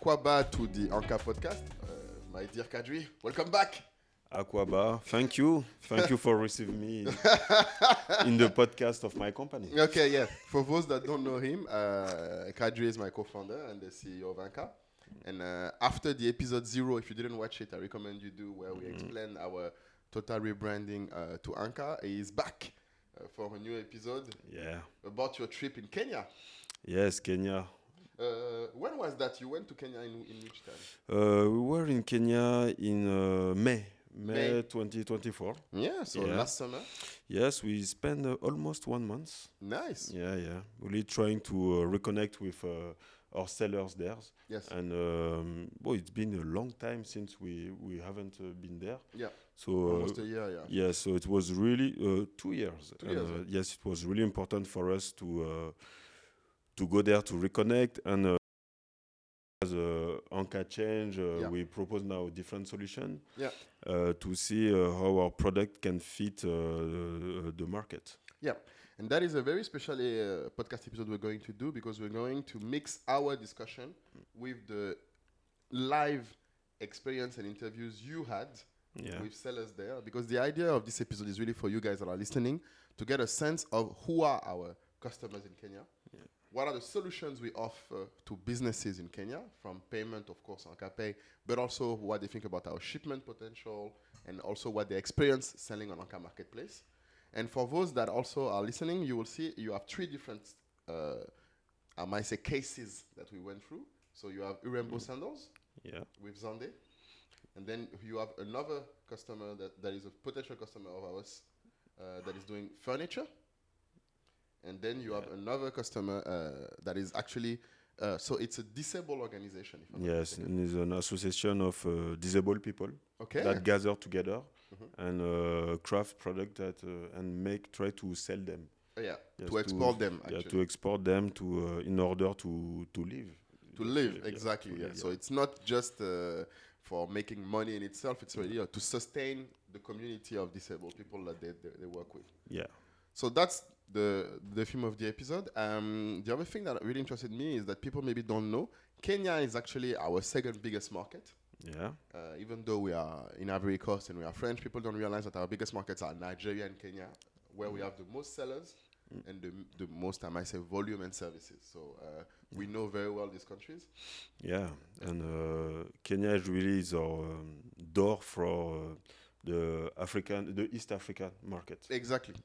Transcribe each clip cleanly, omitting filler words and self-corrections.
Aquaba to the Anka podcast. My dear Kadry, welcome back. Aquaba, thank you. Thank you for receiving me in the podcast of my company. Okay, yeah. For those that don't know him, Kadry is my co-founder and the CEO of Anka. And after the episode 0, if you didn't watch it, I recommend you do, where we explain our total rebranding to Anka. He is back for a new episode about your trip in Kenya. Yes, Kenya. When was that? You went to Kenya in which time? We were in Kenya in May 2024. Yeah, so last summer. Yes, we spent almost 1 month. Nice. Yeah. Really trying to reconnect with our sellers there. Yes. And it's been a long time since we haven't been there. Yeah. So almost a year, yeah. Yeah, so it was really 2 years. 2 years. Yes, it was really important for us to go there to reconnect, and as Anka change, we propose now a different solution to see how our product can fit the market. Yeah, and that is a very special podcast episode we're going to do, because we're going to mix our discussion with the live experience and interviews you had with sellers there, because the idea of this episode is really for you guys that are listening to get a sense of who are our customers in Kenya. What are the solutions we offer to businesses in Kenya, from payment, of course, Anka Pay, but also what they think about our shipment potential, and also what they experience selling on Anka Marketplace. And for those that also are listening, you will see you have 3 different, I might say, cases that we went through. So you have Urembo sandals with Zande, and then you have another customer that is a potential customer of ours that is doing furniture. And then you have another customer that is actually, so it's a disabled organization. If I'm not mistaken. And it's an association of disabled people that gather together and craft product that and try to sell them. To export them. Actually. To export them to in order to live. To live, exactly. So it's not just for making money in itself. It's really to sustain the community of disabled people that they work with. Yeah. So that's the theme of the episode. The other thing that really interested me is that people maybe don't know, Kenya is actually our second biggest market. Yeah. Even though we are in Ivory Coast and we are French, people don't realize that our biggest markets are Nigeria and Kenya, where we have the most sellers and the most, I might say, volume and services. So we know very well these countries. Yeah, and Kenya is really our door for the East African market. Exactly.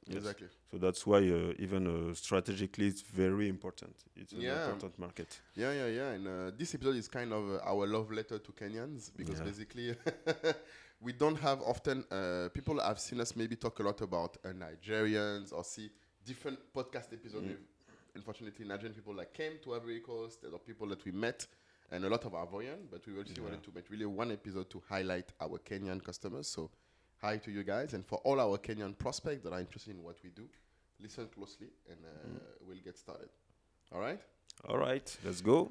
So that's why even strategically it's very important. It's an important market. Yeah. And this episode is kind of our love letter to Kenyans, because basically we don't have often, people have seen us maybe talk a lot about Nigerians or see different podcast episodes with, unfortunately, Nigerian people that came to Ivory Coast, or people that we met, and a lot of Ivorian, but we also wanted to make really one episode to highlight our Kenyan customers. So hi to you guys, and for all our Kenyan prospects that are interested in what we do, listen closely, and we'll get started. All right? All right, let's go.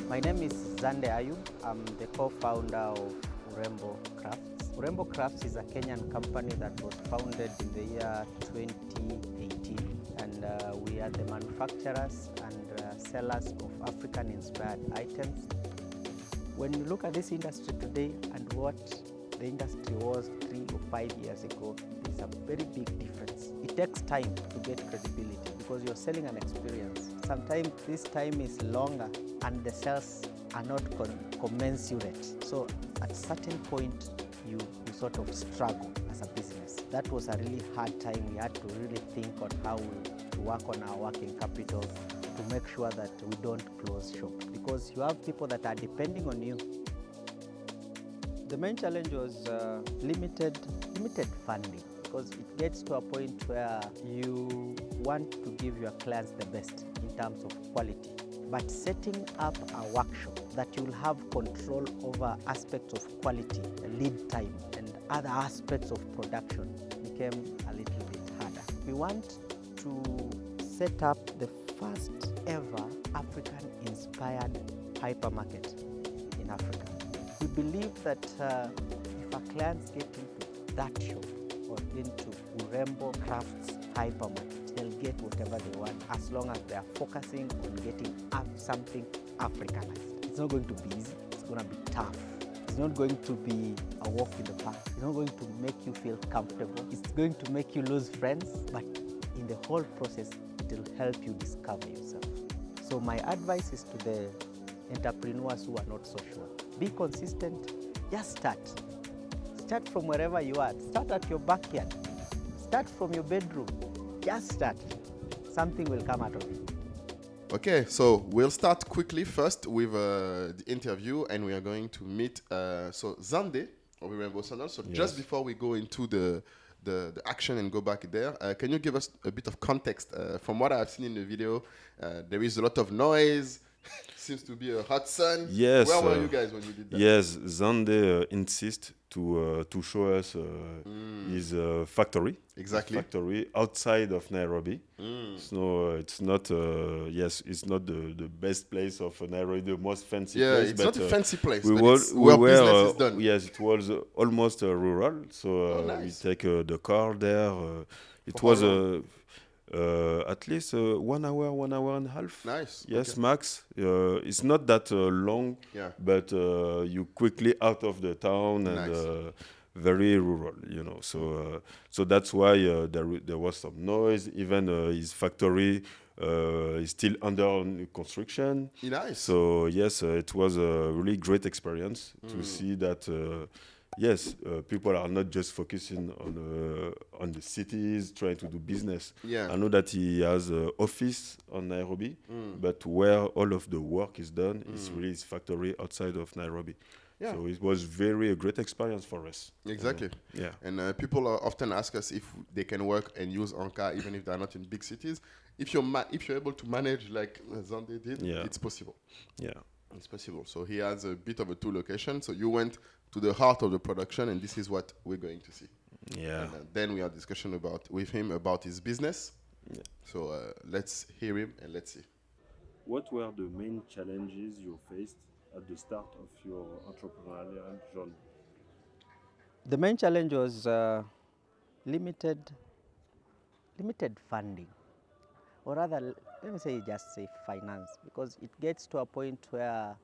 My name is Zande Ayub. I'm the co-founder of Urembo Crafts. Urembo Crafts is a Kenyan company that was founded in the year 2018. And we are the manufacturers and sellers of African-inspired items. When you look at this industry today and what the industry was 3 or 5 years ago, there's a very big difference. It takes time to get credibility because you're selling an experience. Sometimes this time is longer and the sales are not commensurate. So at a certain point, you sort of struggle as a business. That was a really hard time. We had to really think on how to work on our working capital to make sure that we don't close shop, because you have people that are depending on you. The main challenge was limited funding, because it gets to a point where you want to give your clients the best in terms of quality. But setting up a workshop that you'll have control over aspects of quality, lead time, and other aspects of production became a little bit harder. We want to set up the first ever African-inspired hypermarket Africa. We believe that if our clients get into that shop, or into Urembo Crafts hypermarket, they'll get whatever they want as long as they are focusing on getting something Africanized. It's not going to be easy. It's going to be tough. It's not going to be a walk in the park. It's not going to make you feel comfortable. It's going to make you lose friends, but in the whole process, it will help you discover yourself. So my advice is to the entrepreneurs who are not so sure. Be consistent, just start. Start from wherever you are. Start at your backyard. Start from your bedroom. Just start. Something will come out of it. Okay, so we'll start quickly first with the interview, and we are going to meet so Zande of Urembo Crafts. So just before we go into the action and go back there, can you give us a bit of context? From what I've seen in the video, there is a lot of noise. Seems to be a hot sun. Yes. Where were you guys when you did that? Yes, Zande insists to show us his factory. Exactly. Factory outside of Nairobi. So it's not it's not the best place of Nairobi, the most fancy place. Yeah, it's not a fancy place. Where business is done. Yes, it was almost rural. So nice. we take the car there. It was at least 1 hour, 1 hour and a half. Nice. Yes, okay. max. It's not that long, but you quickly out of the town and very rural, you know. So that's why there was some noise. Even his factory is still under construction. Nice. So yes, it was a really great experience to see that. Yes, people are not just focusing on the cities, trying to do business. Yeah. I know that he has an office on Nairobi, but where all of the work is done is really his factory outside of Nairobi. Yeah. So it was a great experience for us. Exactly. Yeah. And people often ask us if they can work and use Anka even if they're not in big cities. If you're able to manage like Zande did, it's possible. Yeah. It's possible. So he has a bit of a two location. So you went to the heart of the production, and this is what we're going to see. Yeah. And then we have discussion with him about his business. Yeah. So let's hear him and let's see. What were the main challenges you faced at the start of your entrepreneurial journey? The main challenge was limited funding, or rather, let me just say finance, because it gets to a point where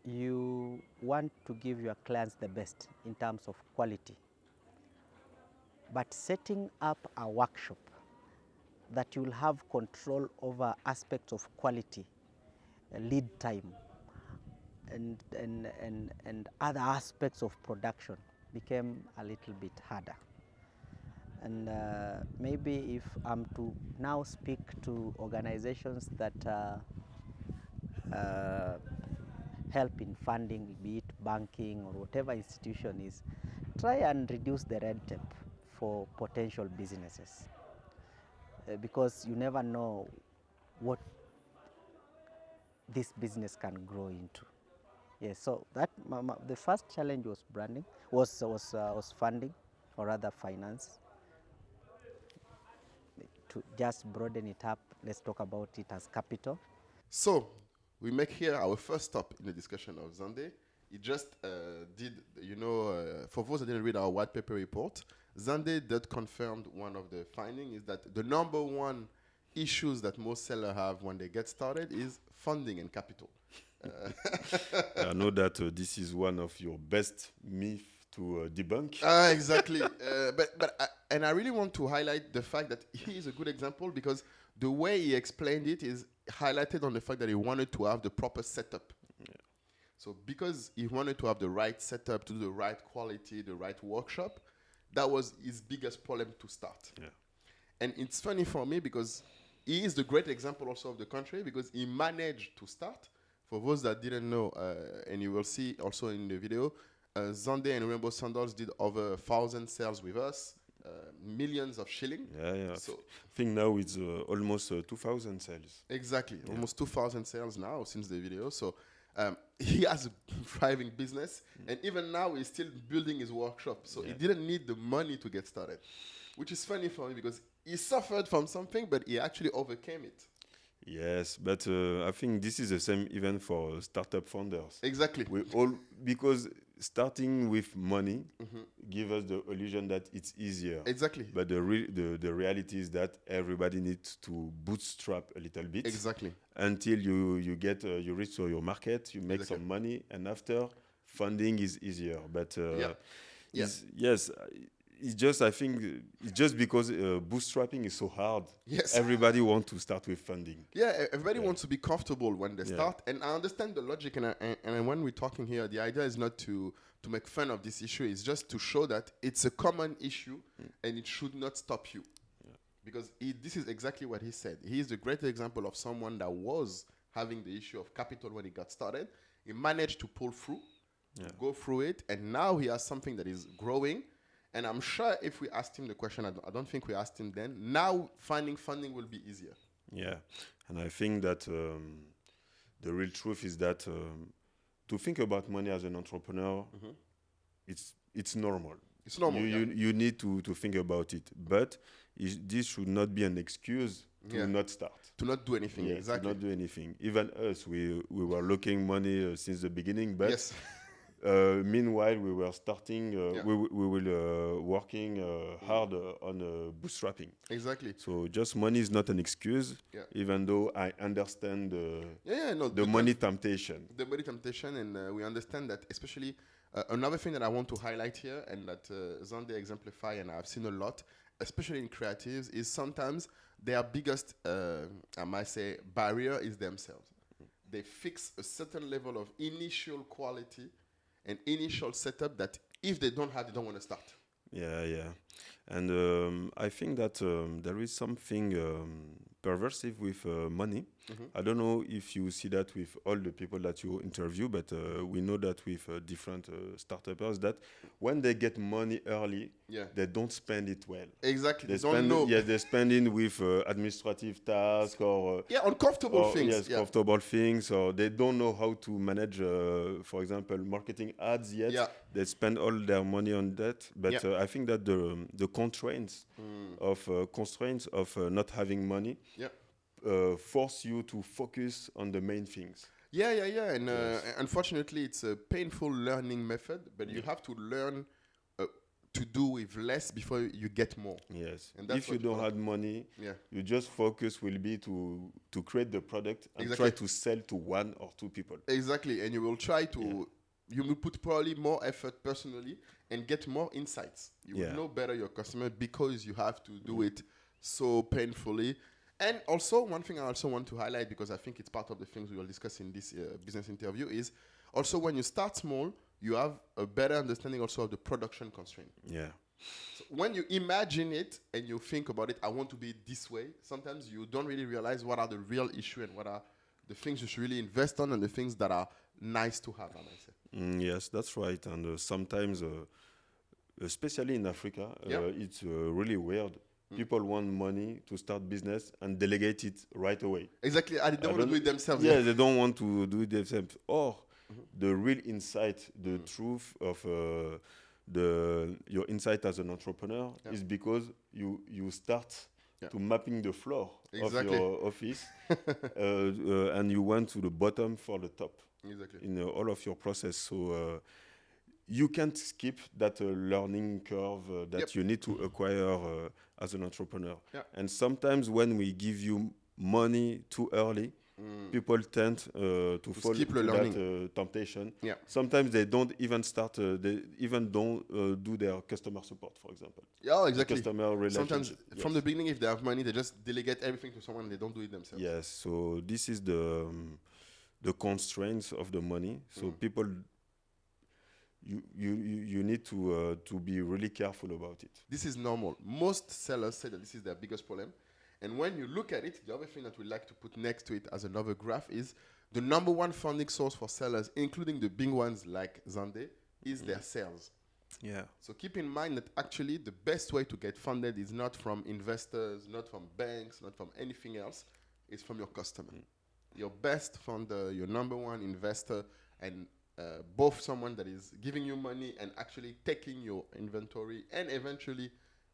you want to give your clients the best in terms of quality. But setting up a workshop that you'll have control over aspects of quality, lead time, and other aspects of production became a little bit harder. And maybe if I'm to now speak to organizations that help in funding, be it banking or whatever institution is, try and reduce the red tape for potential businesses, because you never know what this business can grow into. Yes, so that the first challenge was branding, was funding, or rather finance. To just broaden it up, let's talk about it as capital. So we make here our first stop in the discussion of Zande. He just did, for those that didn't read our white paper report, Zande that confirmed one of the findings is that the number one issues that most sellers have when they get started is funding and capital. I know that this is one of your best myths to debunk. Exactly. And I really want to highlight the fact that he is a good example, because the way he explained it is highlighted on the fact that he wanted to have the proper setup. Yeah. So because he wanted to have the right setup, to do the right quality, the right workshop, that was his biggest problem to start. Yeah. And it's funny for me because he is the great example also of the country, because he managed to start. For those that didn't know, and you will see also in the video, Zande and Urembo Sandals did over 1,000 sales with us, millions of shillings. Yeah. So I think now it's almost 2,000 sales. Exactly, almost 2,000 sales now since the video. So he has a thriving business, and even now he's still building his workshop. So he didn't need the money to get started, which is funny for me because he suffered from something, but he actually overcame it. Yes, but I think this is the same even for startup founders. Exactly. Because starting with money give us the illusion that it's easier. Exactly. But the reality is that everybody needs to bootstrap a little bit. Exactly. Until you get you reach your market, you make some money, and after funding is easier. But yes. It's just, I think, it's just because bootstrapping is so hard. Yes. Everybody wants to start with funding. Yeah, everybody wants to be comfortable when they start. And I understand the logic. And when we're talking here, the idea is not to make fun of this issue. It's just to show that it's a common issue and it should not stop you. Yeah. Because this is exactly what he said. He is the great example of someone that was having the issue of capital when he got started. He managed to pull through, go through it. And now he has something that is growing. And I'm sure if we asked him the question, I don't think we asked him then, now finding funding will be easier. Yeah, and I think that the real truth is that to think about money as an entrepreneur, it's normal. It's normal. You need to think about it. But this should not be an excuse to not start. To not do anything, exactly. To not do anything. Even us, we were looking money since the beginning, but... Yes. Meanwhile, we were starting, we were working hard on bootstrapping. Exactly. So just money is not an excuse, even though I understand the money temptation. The money temptation, and we understand that, especially another thing that I want to highlight here, and that Zande exemplify, and I've seen a lot, especially in creatives, is sometimes their biggest, I might say, barrier is themselves. They fix a certain level of initial quality an initial setup that if they don't have, they don't want to start. Yeah. And I think that there is something perversive with money. I don't know if you see that with all the people that you interview, but we know that with different startups that when they get money early, they don't spend it well. Exactly. They spend it with administrative tasks or uncomfortable things. Yes, comfortable things, or they don't know how to manage, for example, marketing ads yet. Yeah. They spend all their money on that. But I think that the constraints of not having money force you to focus on the main things. And unfortunately, it's a painful learning method, but you have to learn to do with less before you get more. Yes. And that's if you don't have money, you just focus will be to create the product and try to sell to one or two people. Exactly. And you will try to, you will put probably more effort personally and get more insights. You will know better your customer because you have to do it so painfully. And also, one thing I also want to highlight, because I think it's part of the things we will discuss in this business interview, is also when you start small, you have a better understanding also of the production constraint. Yeah. So when you imagine it and you think about it, I want to be this way, sometimes you don't really realize what are the real issue and what are the things you should really invest on and the things that are nice to have, I might say. Yes, that's right. And sometimes, especially in Africa, it's really weird. People want money to start business and delegate it right away. Exactly. They don't want to do it themselves. Yeah, they don't want to do it themselves. Or the real insight, the truth of your insight as an entrepreneur is because you start to mapping the floor of your office and you went to the bottom for the top in all of your process. So you can't skip that learning curve that you need to acquire as an entrepreneur. And sometimes when we give you money too early, people tend to fall into that temptation. Sometimes they don't even start, they even don't do their customer support, for example. Yeah, exactly. Customer relationship. Sometimes from the beginning, if they have money, they just delegate everything to someone and they don't do it themselves. Yes, so this is the constraints of the money. So people... You need to be really careful about it. This is normal. Most sellers say that this is their biggest problem. And when you look at it, the other thing that we like to put next to it as another graph is the number one funding source for sellers, including the big ones like Zande, is their sales. Yeah. So keep in mind that actually the best way to get funded is not from investors, not from banks, not from anything else. It's from your customer. Your best funder, your number one investor, and both someone that is giving you money and actually taking your inventory and eventually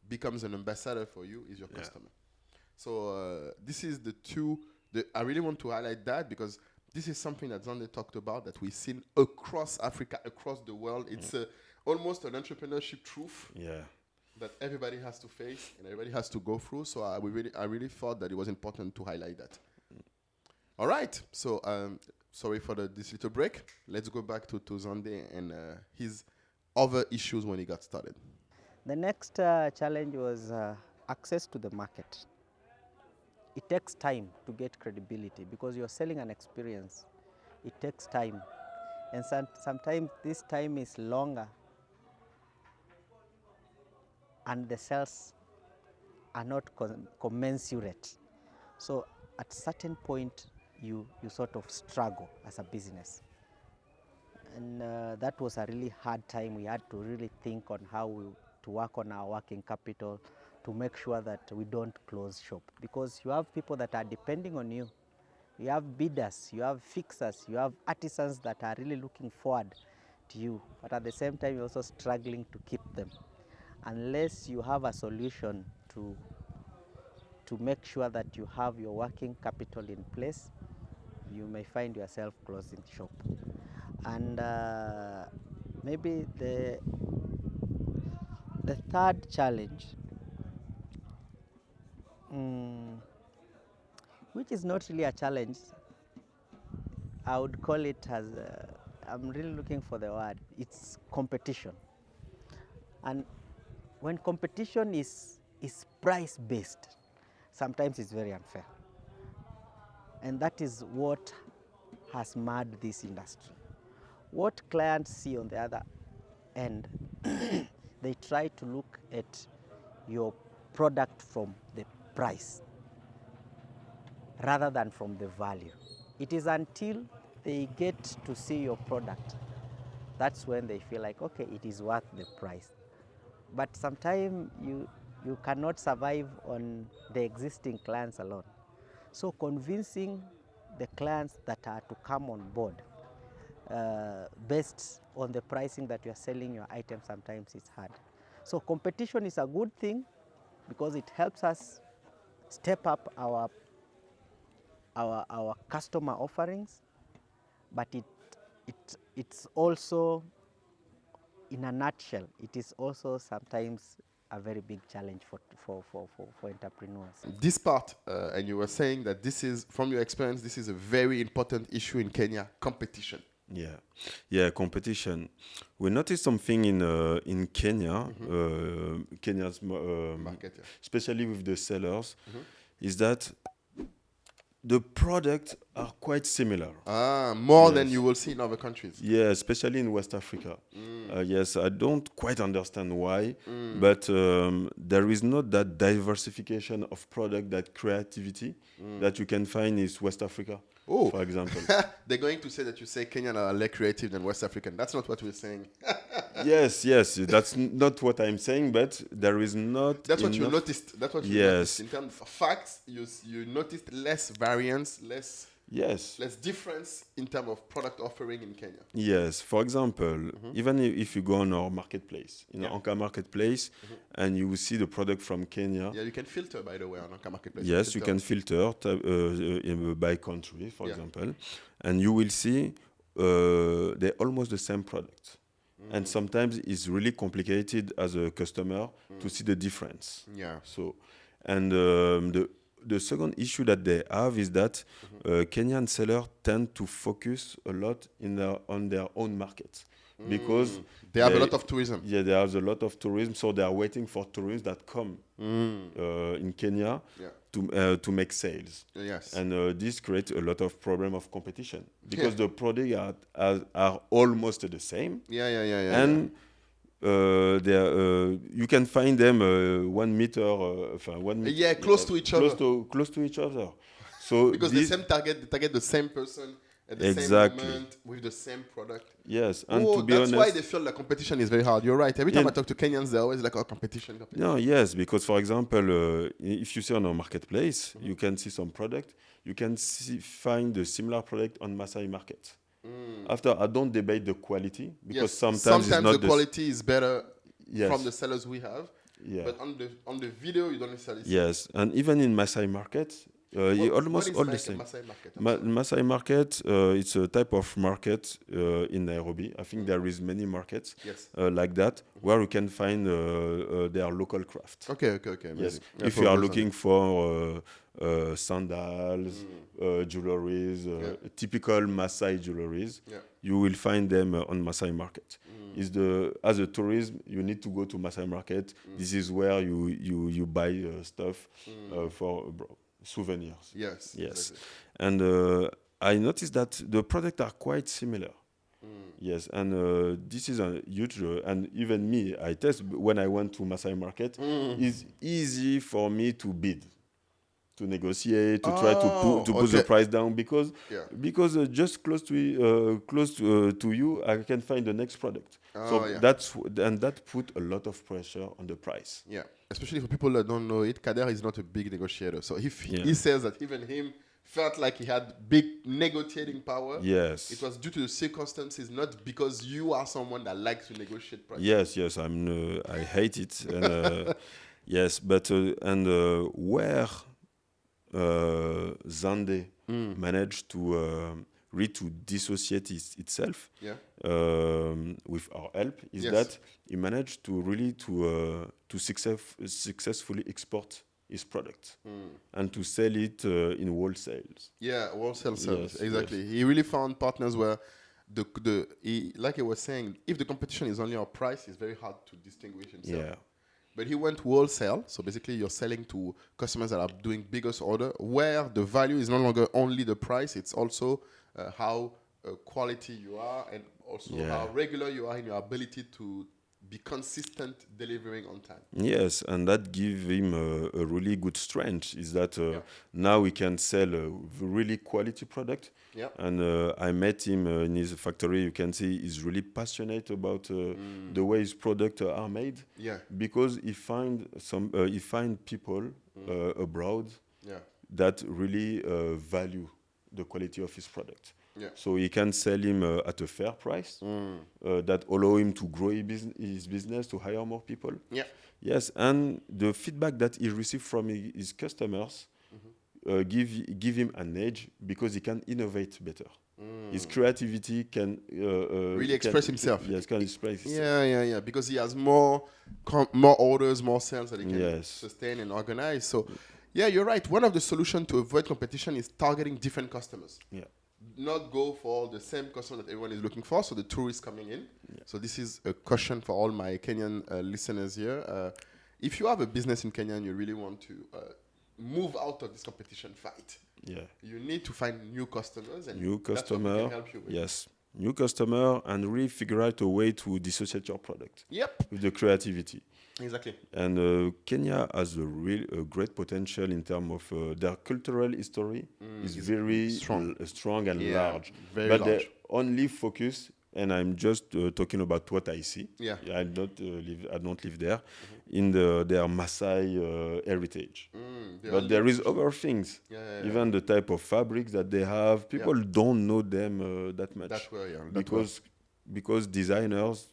becomes an ambassador for you is your customer. So this is the two. I really want to highlight that because this is something that Zande talked about, that we've seen across Africa, across the world. It's almost an entrepreneurship truth that everybody has to face and everybody has to go through. So I really thought that it was important to highlight that. All right. So sorry for this little break. Let's go back to Zande and his other issues when he got started. The next challenge was access to the market. It takes time to get credibility because you're selling an experience. It takes time. And sometimes this time is longer and the sales are not commensurate. So at certain point, you sort of struggle as a business. And that was a really hard time. We had to really think on how to work on our working capital to make sure that we don't close shop, because you have people that are depending on you. You have bidders, you have fixers, you have artisans that are really looking forward to you, but at the same time you're also struggling to keep them. Unless you have a solution to make sure that you have your working capital in place, you may find yourself closing shop. And maybe the third challenge, which is not really a challenge, I would call it as, I'm really looking for the word, it's competition. And when competition is price-based, sometimes it's very unfair. And that is what has marred this industry. What clients see on the other end, they try to look at your product from the price rather than from the value. It is until they get to see your product, that's when they feel like, okay, it is worth the price. But sometimes you cannot survive on the existing clients alone. So convincing the clients that are to come on board based on the pricing that you are selling your item, sometimes it's hard. So competition is a good thing because it helps us step up our customer offerings, but it's also, in a nutshell, it is also sometimes a very big challenge for entrepreneurs. This part, and you were saying that this is, from your experience, this is a very important issue in Kenya, competition. Yeah, competition. We noticed something in Kenya, Kenya's market, especially with the sellers, is that the products are quite similar. More than you will see in other countries. Yeah, especially in West Africa. Yes, I don't quite understand why, but there is not that diversification of product, that creativity that you can find in West Africa, for example. They're going to say that you say Kenyan are less creative than West African. That's not what we're saying. Yes, that's not what I'm saying, but there is not. That's what you noticed. That's what you noticed. In terms of facts, you noticed less variance, less difference in terms of product offering in Kenya. Yes, for example, even if you go on our marketplace, Anka marketplace, and you will see the product from Kenya. Yeah, you can filter, by the way, on Anka marketplace. Yes, you can filter by country, for example, and you will see they're almost the same product. And sometimes it's really complicated as a customer to see the difference. Yeah. So, and the second issue that they have is that Kenyan sellers tend to focus a lot on their own market because they have a lot of tourism. Yeah, they have a lot of tourism, so they are waiting for tourists that come in Kenya to make sales. Yes. And this creates a lot of problem of competition because the products are almost the same. And you can find them 1 meter, close to each other. Close to each other. So because the same target, they target the same person at the same moment with the same product. Yes, and to be that's honest, why they feel the competition is very hard. You're right. Every time I talk to Kenyans, they're always like, competition. No, yes, because for example, if you see on our marketplace, you can see some product. You can find the similar product on Masai market. After, I don't debate the quality because sometimes it's not the quality is better Yes. from the sellers we have. Yeah. But on the video, you don't necessarily see. Yes, and even in Masai market, Almost all the same. Maasai market, it's a type of market in Nairobi. I think there is many markets like that where you can find their local craft. Okay. Yes. If you are looking for sandals, jewelries, typical Maasai jewelries, you will find them on Maasai market. As a tourism, you need to go to Maasai market. This is where you buy stuff for souvenirs. Yes. Exactly. And I noticed that the products are quite similar. Yes, and this is a huge, and even me, I test when I went to Maasai market. It's easy for me to bid, to negotiate, to try to put the price down because just close to you, I can find the next product. That put a lot of pressure on the price. Yeah, especially for people that don't know it, Kadry is not a big negotiator. So if he says that even him felt like he had big negotiating power, it was due to the circumstances, not because you are someone that likes to negotiate prices. Yes, I hate it. And, yes, but where Zande managed to dissociate itself with our help is that he managed to really to successfully export his product and to sell it in wholesales. Yeah, wholesale sales, exactly. Yes. He really found partners where like I was saying, if the competition is only our price, it's very hard to distinguish himself. Yeah. But he went wholesale, so basically you're selling to customers that are doing biggest order, where the value is no longer only the price, it's also how quality you are and also how regular you are in your ability to be consistent delivering on time. Yes, and that gives him a really good strength, is that now we can sell a really quality product. Yeah. And I met him in his factory. You can see he's really passionate about the way his products are made. Yeah. Because he find people abroad that really value the quality of his product. Yeah. So he can sell him at a fair price that allow him to grow his business, to hire more people. Yeah. Yes, and the feedback that he received from his customers give him an edge because he can innovate better. His creativity can really express himself. Yes, can express himself. Yeah. Because he has more orders, more sales that he can sustain and organize. So, yeah, you're right. One of the solutions to avoid competition is targeting different customers. Yeah. Not go for the same customer that everyone is looking for, so the tourists coming in. Yeah. So this is a question for all my Kenyan listeners here. If you have a business in Kenya and you really want to move out of this competition fight, you need to find new customers, and that's what we can help you with. Yes, new customer, and really figure out a way to dissociate your product. Yep. With the creativity. Exactly. And Kenya has a great potential in terms of their cultural history is very strong and large. Very large. They only focus, and I'm just talking about what I see. Yeah. I don't live there. In their Maasai heritage. But there is other things. Even the type of fabrics that they have, people don't know them that much. That way, because designers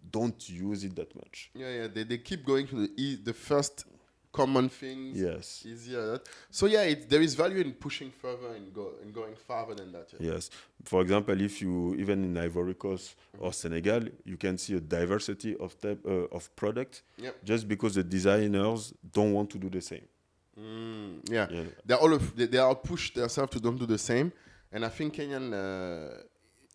don't use it that much. They keep going to the first common things. Yes. Easier. So there is value in pushing further and going farther than that. Yes. For example, if you even in Ivory Coast or Senegal, you can see a diversity of type of product. Just because the designers don't want to do the same. They are pushed themselves to don't do the same, and I think Kenyan.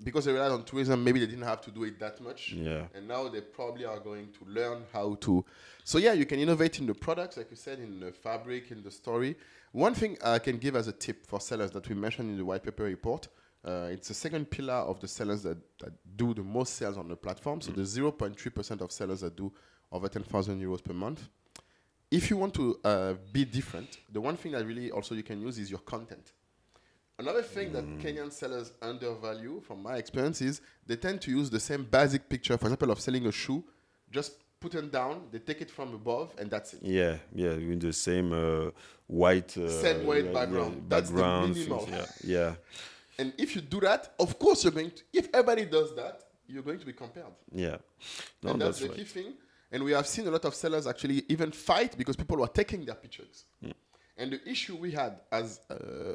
Because they relied on tourism, maybe they didn't have to do it that much. Yeah. And now they probably are going to learn how to. So you can innovate in the products, like you said, in the fabric, in the story. One thing I can give as a tip for sellers that we mentioned in the white paper report, it's the second pillar of the sellers that do the most sales on the platform. So the 0.3% of sellers that do over 10,000 euros per month. If you want to be different, the one thing that really also you can use is your content. Another thing that Kenyan sellers undervalue, from my experience, is they tend to use the same basic picture, for example, of selling a shoe, just put it down, they take it from above, and that's it. Yeah, in the same white... same white background. That's the minimal. Yeah. And if you do that, of course you're going to... If everybody does that, you're going to be compared. Yeah. No, and that's the key thing. And we have seen a lot of sellers actually even fight because people were taking their pictures. And the issue we had as,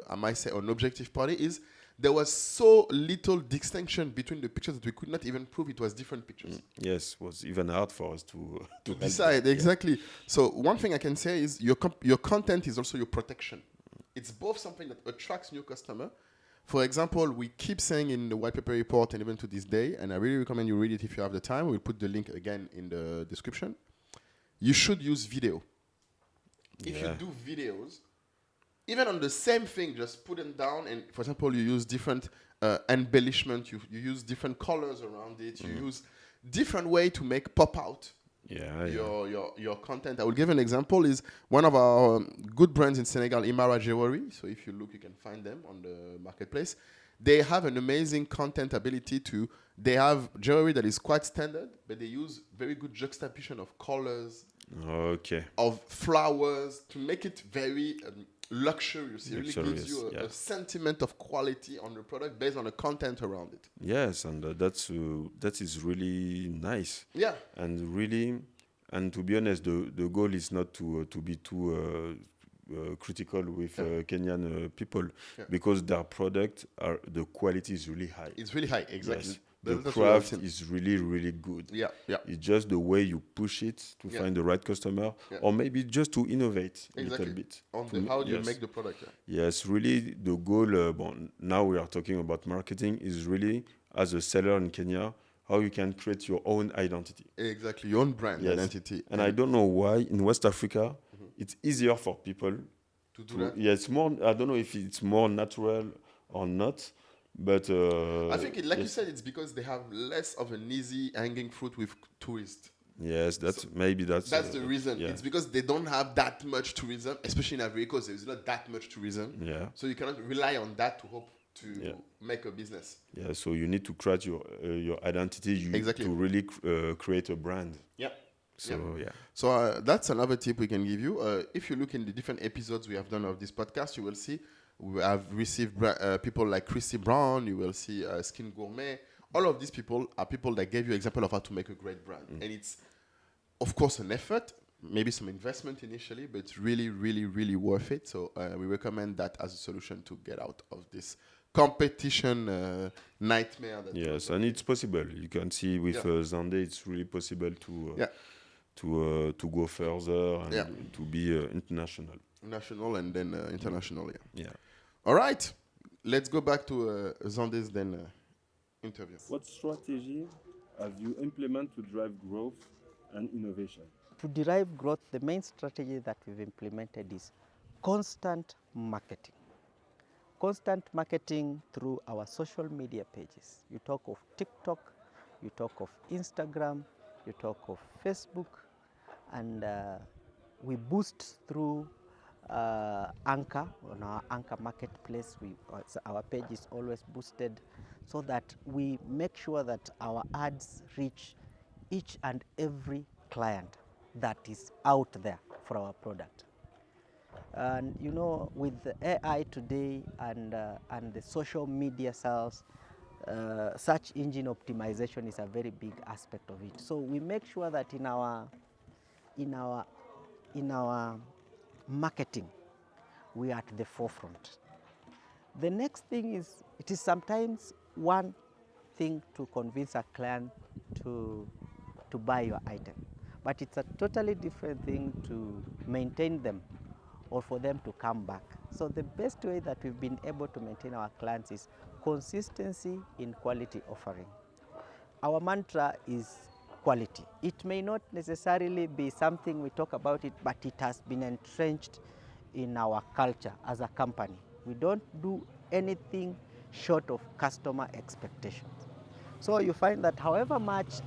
I might say, an objective party is there was so little distinction between the pictures that we could not even prove it was different pictures. Yes, it was even hard for us to decide. Exactly. So one thing I can say is your content is also your protection. It's both something that attracts new customer. For example, we keep saying in the white paper report and even to this day, and I really recommend you read it if you have the time. We'll put the link again in the description. You should use video. If you do videos, even on the same thing, just put them down. And for example, you use different embellishment. You use different colors around it. You use different way to make pop out your content. I will give an example. Is one of our good brands in Senegal, Imara Jewelry. So if you look, you can find them on the marketplace. They have an amazing content ability to. They have jewelry that is quite standard, but they use very good juxtaposition of colors. Okay. Of flowers to make it very luxurious. It really gives you a sentiment of quality on the product based on the content around it. Yes, and that is really nice. Yeah. And to be honest, the goal is not to be too critical with Kenyan people because their product the quality is really high. It's really high, exactly. Yes. The craft is really, really good. Yeah. It's just the way you push it to find the right customer, or maybe just to innovate a little bit. How do you make the product? Yes, really, the goal, now we are talking about marketing, is really, as a seller in Kenya, how you can create your own identity. Exactly, your own brand identity. And I don't know why, in West Africa, it's easier for people to do that. Yeah, it's more, I don't know if it's more natural or not. But I think, you said, it's because they have less of an easy hanging fruit with tourists. Yes, that's the reason. Yeah. It's because they don't have that much tourism, especially in Ivory Coast. There's not that much tourism. Yeah. So you cannot rely on that to hope to make a business. Yeah. So you need to create your identity. To really create a brand. Yeah. So that's another tip we can give you. If you look in the different episodes we have done of this podcast, you will see. We have received people like Christy Brown. You will see Skin Gourmet. All of these people are people that gave you example of how to make a great brand. And it's, of course, an effort, maybe some investment initially, but it's really, really, really worth it. So we recommend that as a solution to get out of this competition nightmare. Yes, and it's possible. You can see with Zande, it's really possible to go further and to be international. National and then international, Yeah. All right, let's go back to Zande's interview. What strategy have you implemented to drive growth and innovation? To derive growth, the main strategy that we've implemented is constant marketing. Constant marketing through our social media pages. You talk of TikTok, you talk of Instagram, you talk of Facebook, and we boost through Anka, on our Anka marketplace. Our page is always boosted so that we make sure that our ads reach each and every client that is out there for our product. And you know, with the AI today and the social media sales, search engine optimization is a very big aspect of it. So we make sure that in our marketing, we are at the forefront. The next thing is, it is sometimes one thing to convince a client to buy your item, but it's a totally different thing to maintain them or for them to come back. So the best way that we've been able to maintain our clients is consistency in quality offering. Our mantra is quality. It may not necessarily be something we talk about it, but it has been entrenched in our culture as a company. We don't do anything short of customer expectations. So you find that however much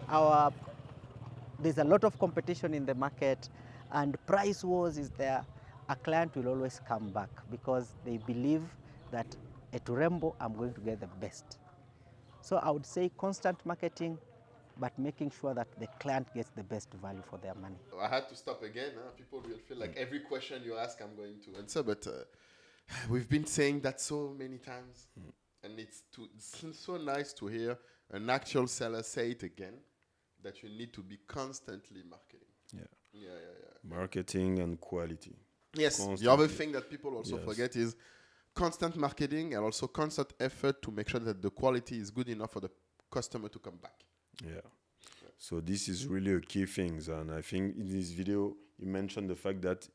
there's a lot of competition in the market and price wars is there, a client will always come back because they believe that at Urembo, I'm going to get the best. So I would say constant marketing, but making sure that the client gets the best value for their money. I had to stop again. People will feel like every question you ask, I'm going to answer, but we've been saying that so many times, and it's so nice to hear an actual seller say it again, that you need to be constantly marketing. Marketing and quality. Yes. The other thing that people also forget is constant marketing and also constant effort to make sure that the quality is good enough for the customer to come back. Yeah. So this is really a key thing. And I think in this video, you mentioned the fact that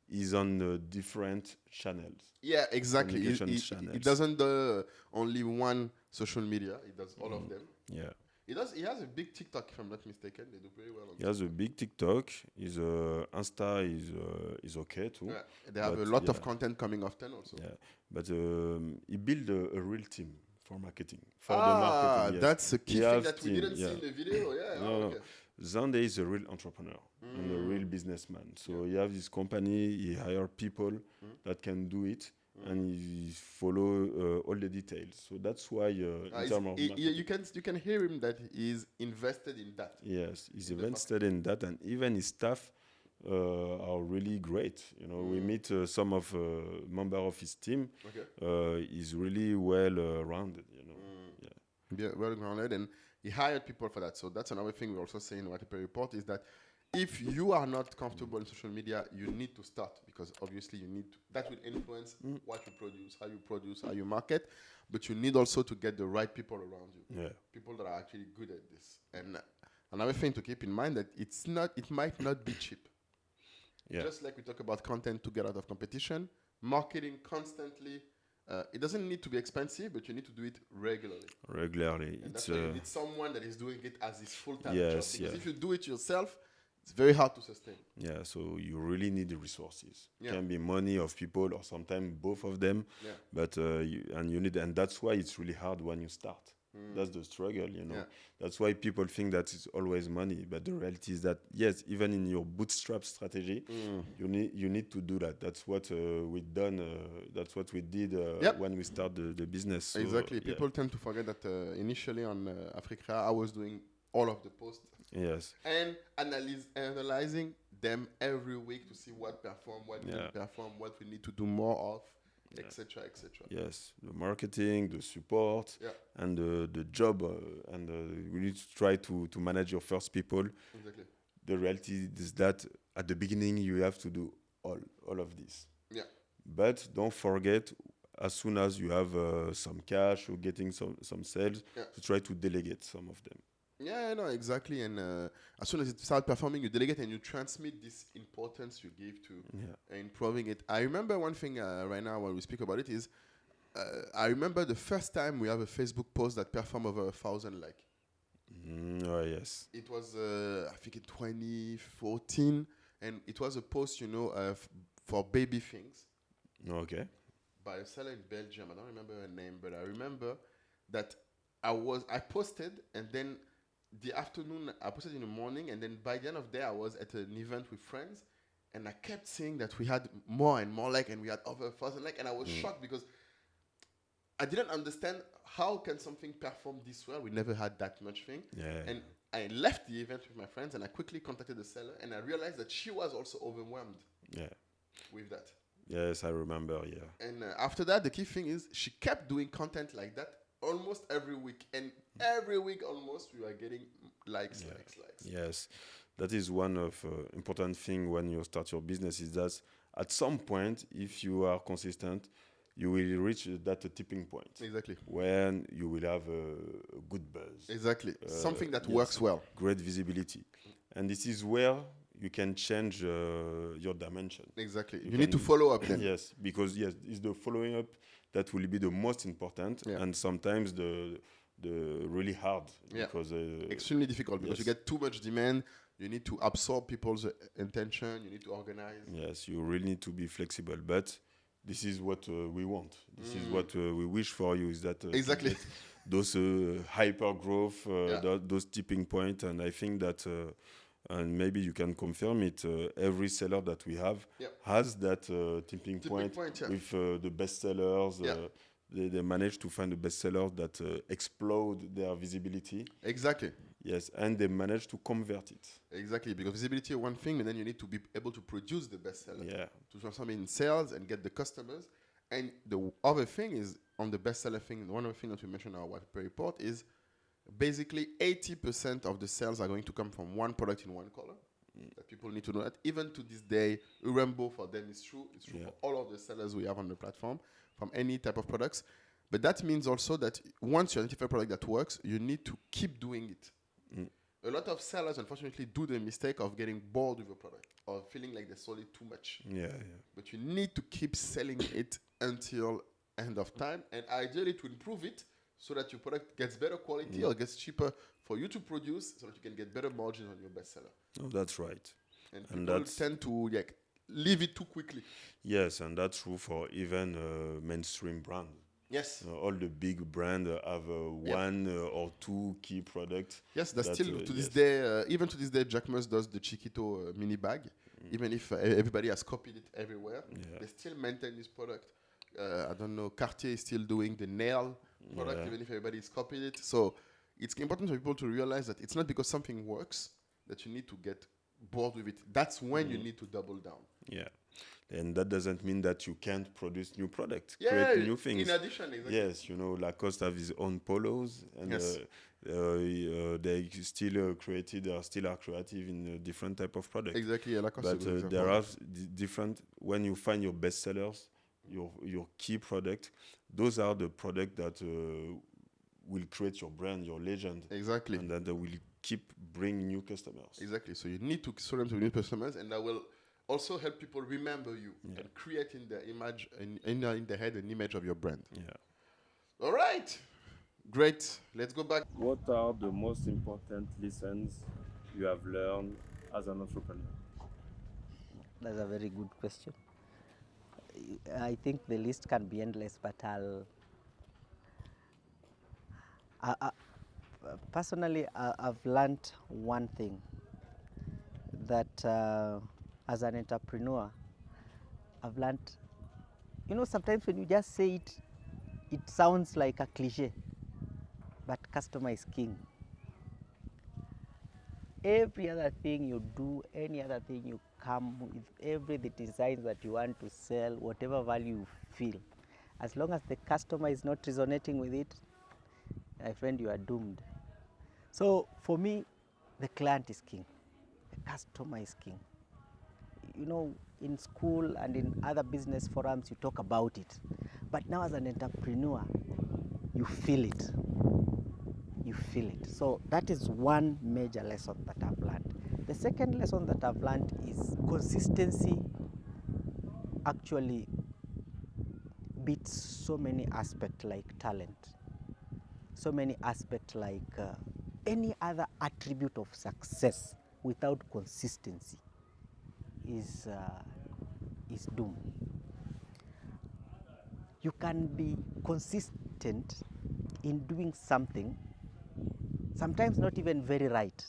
he's on different channels. Yeah, exactly. He doesn't do only one social media. He does all of them. Yeah. He has a big TikTok, if I'm not mistaken. They do very well on He has a big TikTok. His Insta is okay too. Yeah. They have a lot of content coming often also. Yeah. But he built a real team for marketing. For the marketing. Yes. That's a key thing that we didn't see in the video. Yeah. No. Zande is a real entrepreneur and a real businessman. So he has his company, he hires people that can do it, and he follow all the details. So that's why in terms of you can hear him that he's invested in that. Yes, he's invested in that, and even his staff are really great. You know, we meet some of member of his team. Okay. He's really well rounded. You know, yeah, well grounded, and he hired people for that. So that's another thing we also say in White Paper Report is that if you are not comfortable in social media, you need to start, because obviously that will influence what you produce, how you market, but you need also to get the right people around you. Yeah. People that are actually good at this. And another thing to keep in mind that it might not be cheap. Yeah. Just like we talk about content to get out of competition, marketing constantly. It doesn't need to be expensive, but you need to do it regularly. And that's why you need someone that is doing it as his full-time job. Because if you do it yourself, it's very hard to sustain. Yeah, so you really need the resources. It can be money of people or sometimes both of them. Yeah. But and that's why it's really hard when you start. That's the struggle, you know. Yeah. That's why people think that it's always money. But the reality is that, yes, even in your bootstrap strategy, you need to do that. That's what we've done. That's what we did when we started the business. So, exactly. People tend to forget that initially on Africa, I was doing all of the posts. Yes. And analyzing them every week to see what perform, what didn't perform, what we need to do more of. Etc. Yes, the marketing, the support, and the job, and we need to try to manage your first people. Exactly. The reality is that at the beginning you have to do all of this. Yeah. But don't forget, as soon as you have some cash or getting some sales, to try to delegate some of them. Yeah, no, exactly. And as soon as it starts performing, you delegate and you transmit this importance you give to improving it. I remember one thing right now when we speak about it is, I remember the first time we have a Facebook post that performed over 1,000 likes. Oh, yes. It was, I think in 2014. And it was a post, for baby things. Okay. By a seller in Belgium. I don't remember her name, but I remember that I posted, and then the afternoon, I posted in the morning, and then by the end of the day, I was at an event with friends, and I kept seeing that we had more and more and we had over 1,000 and I was shocked because I didn't understand how can something perform this well. We never had that much thing. Yeah. And I left the event with my friends, and I quickly contacted the seller, and I realized that she was also overwhelmed with that. Yes, I remember, And after that, the key thing is she kept doing content like that almost every week. And every week almost we were getting likes. Yes, that is one of important thing when you start your business is that at some point, if you are consistent, you will reach that tipping point. Exactly. When you will have a good buzz. Exactly. Something that works well. Great visibility. And this is where you can change your dimension. Exactly. You need to follow up then. Yes, because it's the following up that will be the most important, and sometimes the really hard. Because extremely difficult because you get too much demand. You need to absorb people's intention. You need to organize. Yes, you really need to be flexible. But this is what we want. This is what we wish for you. Is that exactly those hyper growth, those tipping point, and I think that. And maybe you can confirm it. Every seller that we have has that tipping point with the best sellers. They manage to find the best sellers that explode their visibility. Exactly. Yes, and they manage to convert it. Exactly, because visibility is one thing, and then you need to be able to produce the best seller. To transform it in sales and get the customers. And the other thing is, on the best seller thing, one of the things that we mentioned in our white paper report is basically 80% of the sales are going to come from one product in one color. that people need to know that. Even to this day, Urembo for them is true. It's true for all of the sellers we have on the platform from any type of products. But that means also that once you identify a product that works, you need to keep doing it. A lot of sellers, unfortunately, do the mistake of getting bored with a product or feeling like they sold it too much. But you need to keep selling it until end of time, and ideally to improve it so that your product gets better quality or gets cheaper for you to produce, so that you can get better margins on your bestseller. Oh, that's right. And people tend to leave it too quickly. Yes, and that's true for even mainstream brands. Yes. All the big brands have one or two key products. Yes, that's still to this day, even to this day, Jacquemus does the Chiquito mini bag. Even if everybody has copied it everywhere, they still maintain this product. I don't know, Cartier is still doing the nail product, even if everybody's copied it. So it's important for people to realize that it's not because something works that you need to get bored with it. That's when you need to double down. Yeah. And that doesn't mean that you can't produce new products, create new things. In addition, exactly. Yes, Lacoste have his own polos, and they still are creative in different type of products. Exactly, Lacoste. But there are different. When you find your bestsellers, your key product, those are the products that will create your brand, your legend. Exactly. And that will keep bringing new customers. Exactly. So you need to show them to new customers, and that will also help people remember you and create in their image, in their head, an image of your brand. Yeah. All right. Great. Let's go back. What are the most important lessons you have learned as an entrepreneur? That's a very good question. I think the list can be endless, but personally, I've learned one thing, that as an entrepreneur, I've learned, sometimes when you just say it, it sounds like a cliche, but customer is king. Every other thing you do, any other thing you come with, every the designs that you want to sell, whatever value you feel, as long as the customer is not resonating with it, my friend, you are doomed. So for me, the client is king, the customer is king. In school and in other business forums, you talk about it. But now as an entrepreneur, you feel it. You feel it. So that is one major lesson that I've learned. The second lesson that I've learned is consistency actually beats so many aspects like talent, so many aspects like any other attribute of success. Without consistency is doom. You can be consistent in doing something, sometimes not even very right,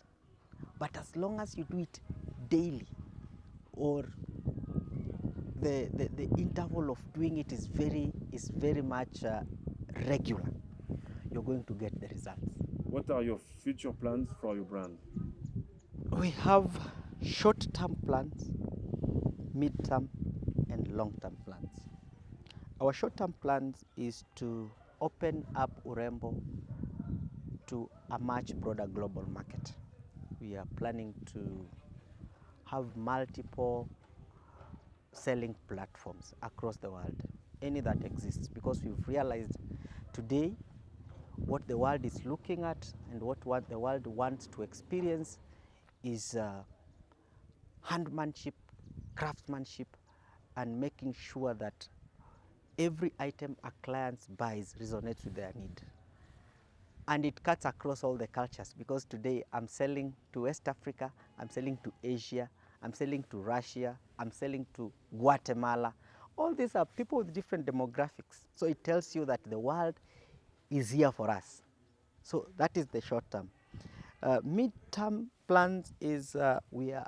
but as long as you do it daily, or the interval of doing it is very much regular, you're going to get the results. What are your future plans for your brand? We have short-term plans, mid-term, and long-term plans. Our short-term plans is to open up Urembo to a much broader global market. We are planning to have multiple selling platforms across the world, any that exists, because we've realized today what the world is looking at and what the world wants to experience is handmanship, craftsmanship, and making sure that every item a client buys resonates with their need. And it cuts across all the cultures, because today I'm selling to West Africa, I'm selling to Asia, I'm selling to Russia, I'm selling to Guatemala. All these are people with different demographics. So it tells you that the world is here for us. So that is the short term. Mid-term plans is we are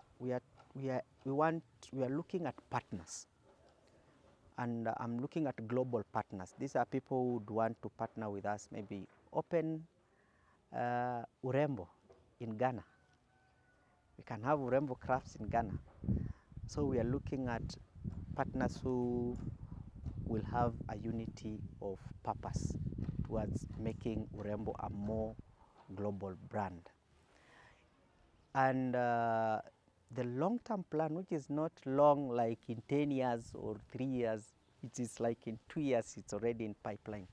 looking at partners, and I'm looking at global partners. These are people who would want to partner with us, maybe open Urembo in Ghana. We can have Urembo Crafts in Ghana. So we are looking at partners who will have a unity of purpose towards making Urembo a more global brand. And the long-term plan, which is not long like in 10 years or 3 years, it is like in 2 years, it's already in pipeline.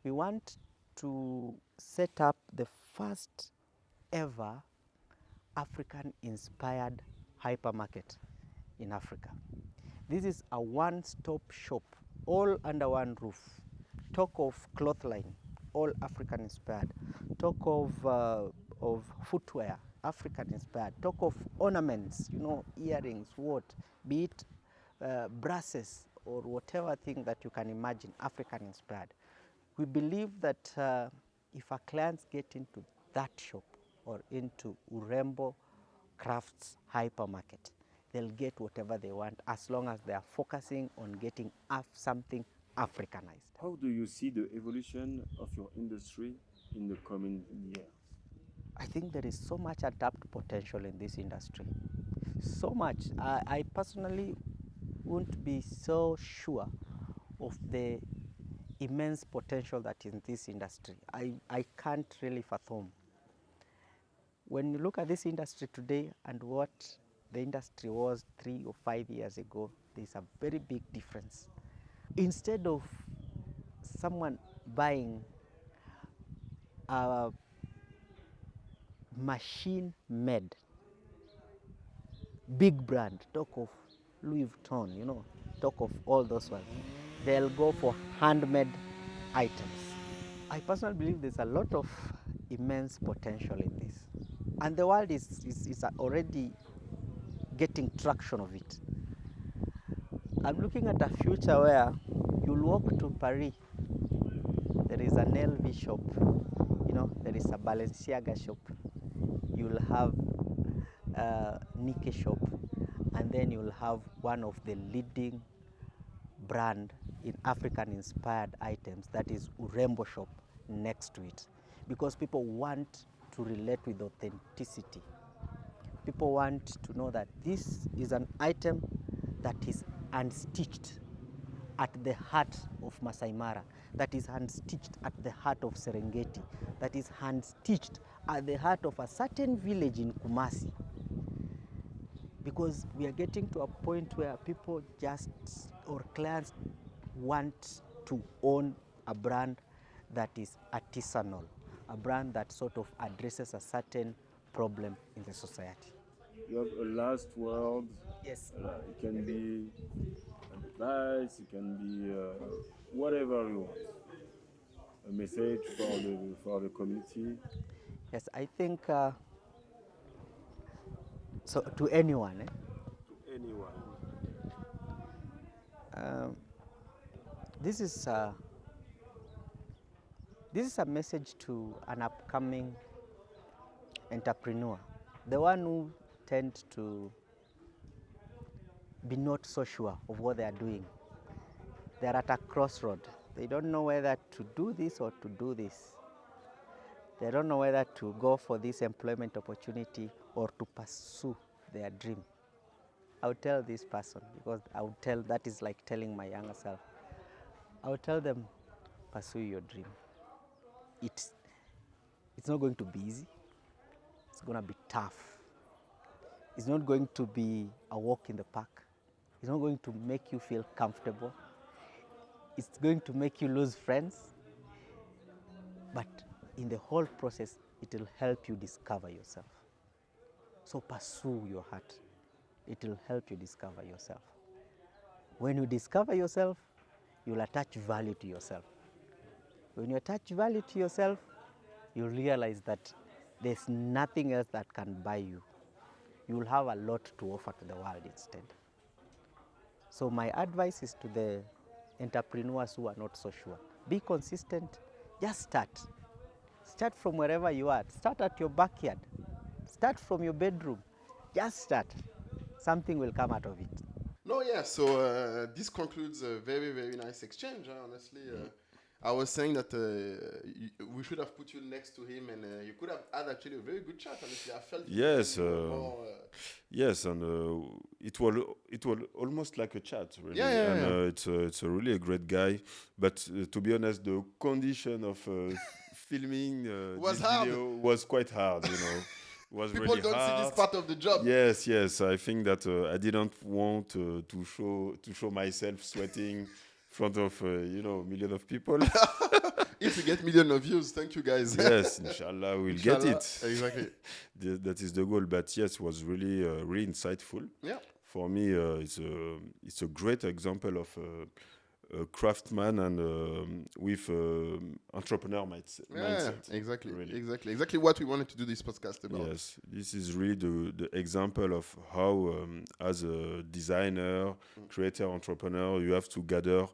We want to set up the first ever African-inspired hypermarket in Africa. This is a one-stop shop, all under one roof. Talk of clothing, all African-inspired. Talk of footwear, African-inspired. Talk of ornaments, you know, earrings, what, be it brasses or whatever thing that you can imagine, African-inspired. We believe that if our clients get into that shop or into Urembo Crafts hypermarket, they'll get whatever they want as long as they are focusing on getting something Africanized. How do you see the evolution of your industry in the coming years? I think there is so much untapped potential in this industry. So much. I personally won't be so sure of the immense potential that is in this industry. I can't really fathom. When you look at this industry today and what the industry was 3 or 5 years ago, there's a very big difference. Instead of someone buying a machine-made big brand, talk of Louis Vuitton, you know, talk of all those ones, they'll go for handmade items. I personally believe there's a lot of immense potential in this. And the world is already getting traction of it. I'm looking at a future where you'll walk to Paris, there is an LV shop, you know, there is a Balenciaga shop, you'll have a Nike shop, and then you'll have one of the leading brand in African-inspired items, that is Urembo shop, next to it. Because people want to relate with authenticity. People want to know that this is an item that is unstitched at the heart of Masai Mara, that is unstitched at the heart of Serengeti, that is unstitched at the heart of a certain village in Kumasi. Because we are getting to a point where people just, or clients want to own a brand that is artisanal, a brand that sort of addresses a certain problem in the society. You have a last word. Yes. It can be advice, it can be whatever you want. A message for the community. Yes, I think so. To anyone. To anyone. This is a message to an upcoming entrepreneur, the one who tend to be not so sure of what they are doing. They're at a crossroad. They don't know whether to do this or to do this. They don't know whether to go for this employment opportunity or to pursue their dream. I would tell this person, because I would tell, that is like telling my younger self, I would tell them, pursue your dream. It's not going to be easy. It's going to be tough. It's not going to be a walk in the park. It's not going to make you feel comfortable. It's going to make you lose friends. But in the whole process, it will help you discover yourself. So pursue your heart. It will help you discover yourself. When you discover yourself, you'll attach value to yourself. When you attach value to yourself, you'll realize that there's nothing else that can buy you. You'll have a lot to offer to the world instead. So my advice is to the entrepreneurs who are not so sure. Be consistent, just start. Start from wherever you are. Start at your backyard. Start from your bedroom. Just start. Something will come out of it. No, yeah, so this concludes a very, very nice exchange, honestly. I was saying that we should have put you next to him, and you could have had actually a very good chat. Honestly, I felt yes, yes, and it was almost like a chat, really. Yeah. It's a really a great guy. But to be honest, the condition of filming this video was quite hard, you know. was People really don't hard. see this part of the job. Yes. I think that I didn't want to show myself sweating in front of millions of people. If we get millions of views, thank you guys. Yes, inshallah, we'll get it. Exactly. That is the goal. But yes, it was really really insightful. Yeah. For me, it's a great example of a craftsman and with entrepreneur mindset. Exactly. Really. Exactly what we wanted to do this podcast about. Yes, this is really the example of how, as a designer, creator, entrepreneur, you have to gather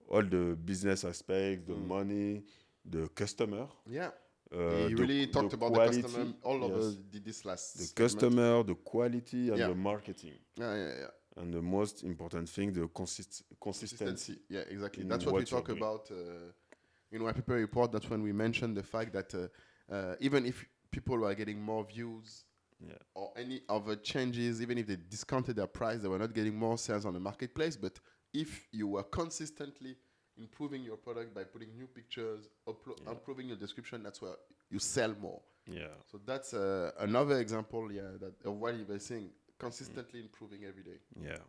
all the business aspects, the money, the customer. Yeah. He really talked about quality, the customer all over this last the segment. customer, the quality, and the marketing. Yeah. And the most important thing, the consistency. Yeah, exactly. That's what we talk about in our paper report. That's when we mentioned the fact that even if people are getting more views or any other changes, even if they discounted their price, they were not getting more sales on the marketplace. But if you were consistently improving your product by putting new pictures, improving your description, that's where you sell more. Yeah. So that's another example, of what you were saying. Consistently improving every day. Yeah,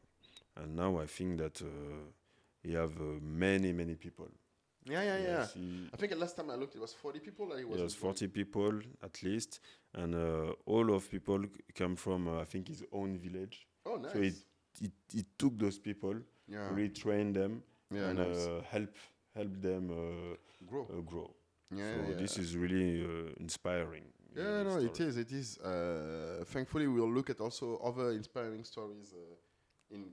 and now I think that you have many people. Yeah. I think the last time I looked, it was 40 people. It was 40 people at least, and all of people come from I think his own village. Oh, nice. So he took those people, retrained them, and help them grow. This is really inspiring. Yeah, no, it is. Thankfully, we'll look at also other inspiring stories in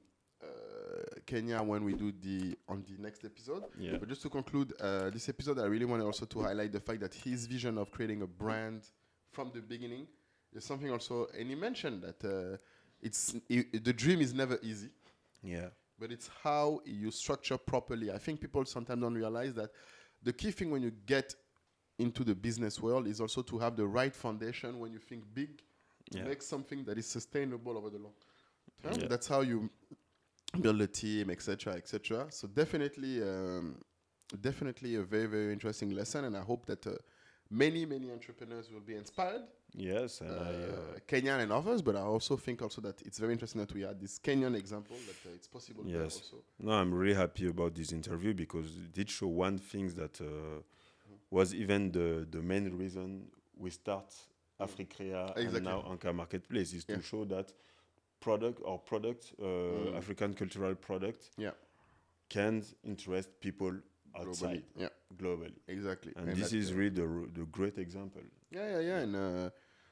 Kenya when we do on the next episode. Yeah. But just to conclude this episode, I really want also to highlight the fact that his vision of creating a brand from the beginning is something also, and he mentioned that the dream is never easy. Yeah. But it's how you structure properly. I think people sometimes don't realize that the key thing when you get into the business world is also to have the right foundation when you think big, to make something that is sustainable over the long term. Yeah. That's how you build a team, etc. So definitely a very, very interesting lesson, and I hope that many entrepreneurs will be inspired. Yes, and Kenyan and others, but I also think that it's very interesting that we had this Kenyan example, that it's possible. Yes. Also. No, I'm really happy about this interview because it did show one thing that was even the main reason we start Africrea and now Anka Marketplace is to show that African cultural product can interest people outside globally. Exactly. And this is really the great example. Yeah. And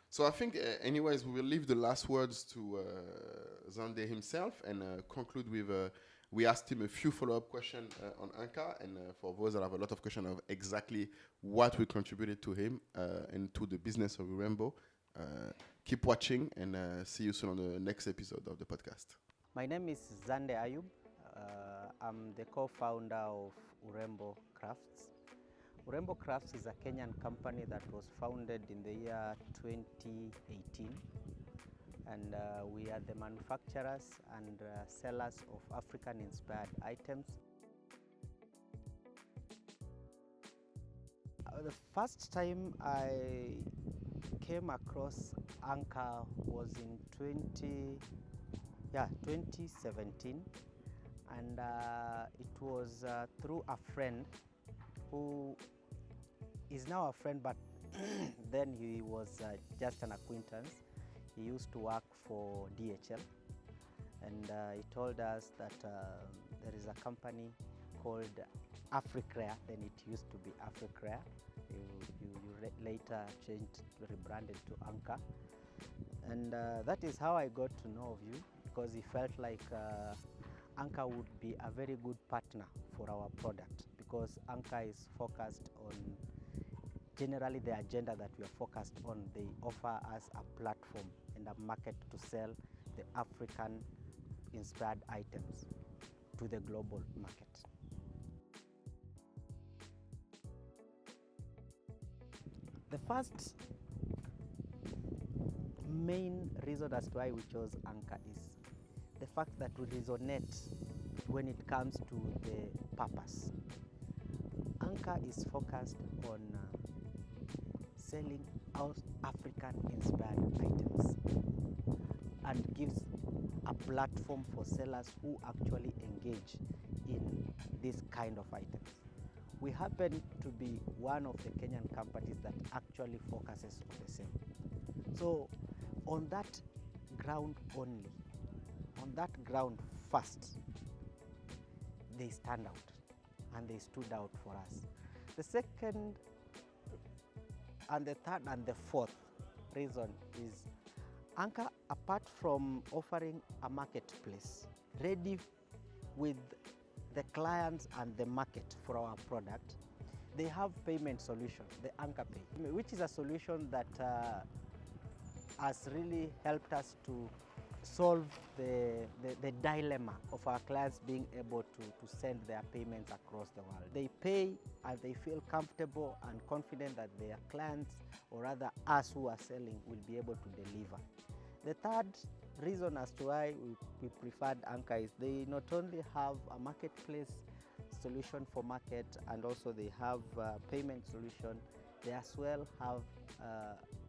so I think, anyways, we will leave the last words to Zande himself and conclude with, we asked him a few follow-up questions on Anka, and for those that have a lot of questions of exactly what we contributed to him and to the business of Urembo, keep watching and see you soon on the next episode of the podcast. My name is Zande Ayub. I'm the co-founder of Urembo Crafts. Urembo Crafts is a Kenyan company that was founded in the year 2018. And we are the manufacturers and sellers of African-inspired items. The first time I came across Anka was in 2017, and it was through a friend who is now a friend, but then he was just an acquaintance. He used to work for DHL, and he told us that there is a company called Africrea. Then it used to be Africrea. You later rebranded to Anka, and that is how I got to know of you, because he felt like Anka would be a very good partner for our product, because Anka is focused on generally the agenda that we are focused on. They offer us a platform and a market to sell the African-inspired items to the global market. The first main reason as to why we chose Anka is the fact that we resonate when it comes to the purpose. Anka is focused on selling African-inspired items and gives a platform for sellers who actually engage in this kind of items. We happen to be one of the Kenyan companies that actually focuses on the same. So on that ground only, on that ground first, they stand out and they stood out for us. The second and the third and the fourth reason is Anka, apart from offering a marketplace ready with the clients and the market for our product, they have payment solution, the Anka Pay, which is a solution that has really helped us to solve the dilemma of our clients being able to send their payments across the world. They pay and they feel comfortable and confident that their clients, or rather us who are selling, will be able to deliver. The third reason as to why we preferred Anka is they not only have a marketplace solution for market, and also they have a payment solution, they as well have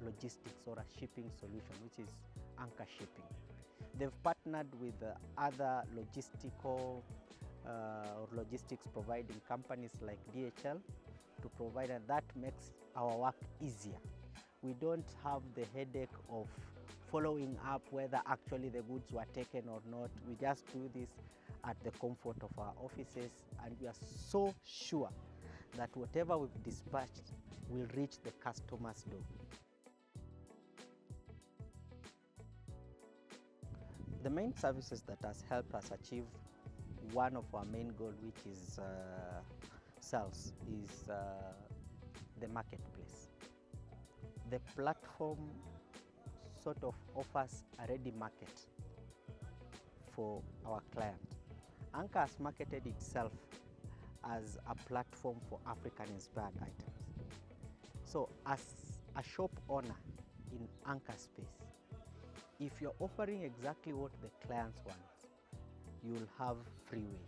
logistics or a shipping solution, which is Anka Shipping. They've partnered with other logistical or logistics providing companies like DHL to provide, and that makes our work easier. We don't have the headache of following up whether actually the goods were taken or not. We just do this at the comfort of our offices, and we are so sure that whatever we've dispatched will reach the customer's door. The main services that has helped us achieve one of our main goals, which is sales, is the marketplace. The platform sort of offers a ready market for our client. Anka has marketed itself as a platform for African-inspired items. So as a shop owner in Anka space, if you're offering exactly what the clients want, you'll have freeway.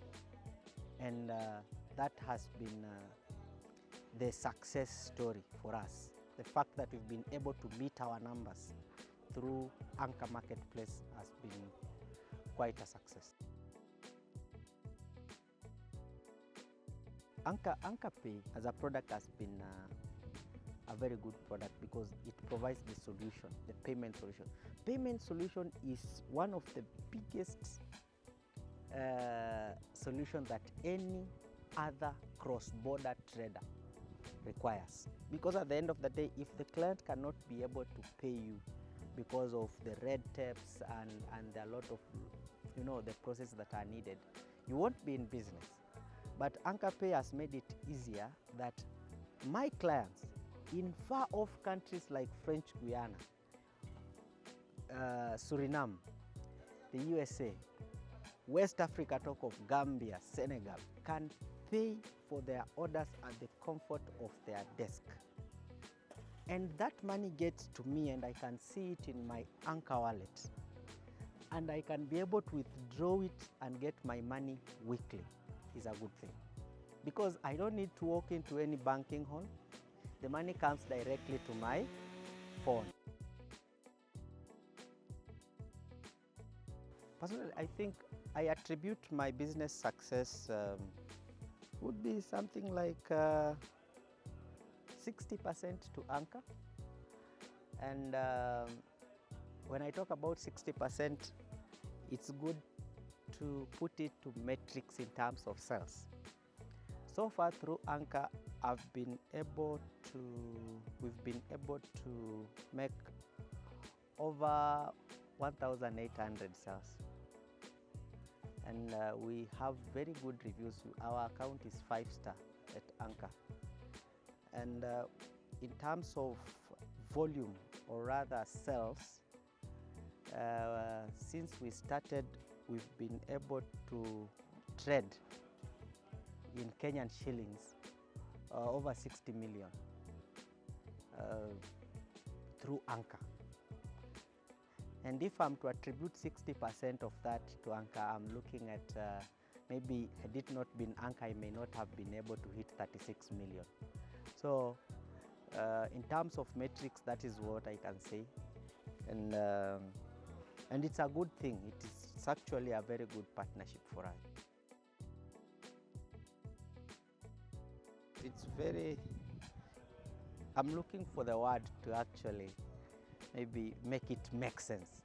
And that has been the success story for us. The fact that we've been able to meet our numbers through Anka Marketplace has been quite a success. Anka Pay as a product has been a very good product because it provides the solution, the payment solution. Payment solution is one of the biggest solutions that any other cross-border trader requires. Because at the end of the day, if the client cannot be able to pay you because of the red tapes and a lot of, the processes that are needed, you won't be in business. But Anka Pay has made it easier that my clients in far-off countries like French Guiana, Suriname, the USA, West Africa, talk of Gambia, Senegal, can pay for their orders at the comfort of their desk. And that money gets to me and I can see it in my Anka wallet. And I can be able to withdraw it and get my money weekly. Is a good thing. Because I don't need to walk into any banking hall. The money comes directly to my phone. Personally, I think I attribute my business success would be something like 60% to Anka. And when I talk about 60%, it's good to put it to metrics in terms of sales. So far through Anka, we've been able to make over 1,800 sales. And we have very good reviews. Our account is 5-star at Anka. And in terms of volume, or rather sales, since we started, we've been able to trade in Kenyan shillings over 60 million through Anka. And if I'm to attribute 60% of that to Anka, I'm looking at maybe had it not been Anka, I may not have been able to hit 36 million. So In terms of metrics, that is what I can say, and it's a good thing. It's actually a very good partnership for us. It's very, I'm looking for the word to actually maybe make it make sense.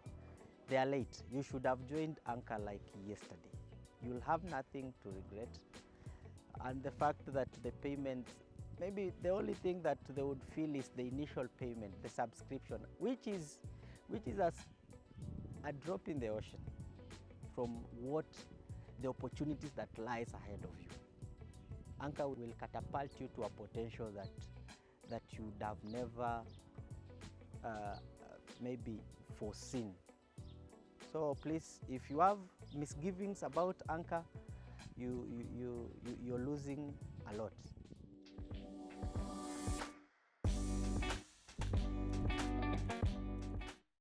They are late. You should have joined Anka like yesterday. You'll have nothing to regret. And the fact that the payments, maybe the only thing that they would feel is the initial payment, the subscription, which is a drop in the ocean from what the opportunities that lies ahead of you. Anka will catapult you to a potential that you'd have never maybe foreseen. So please, if you have misgivings about Anka, you're losing a lot.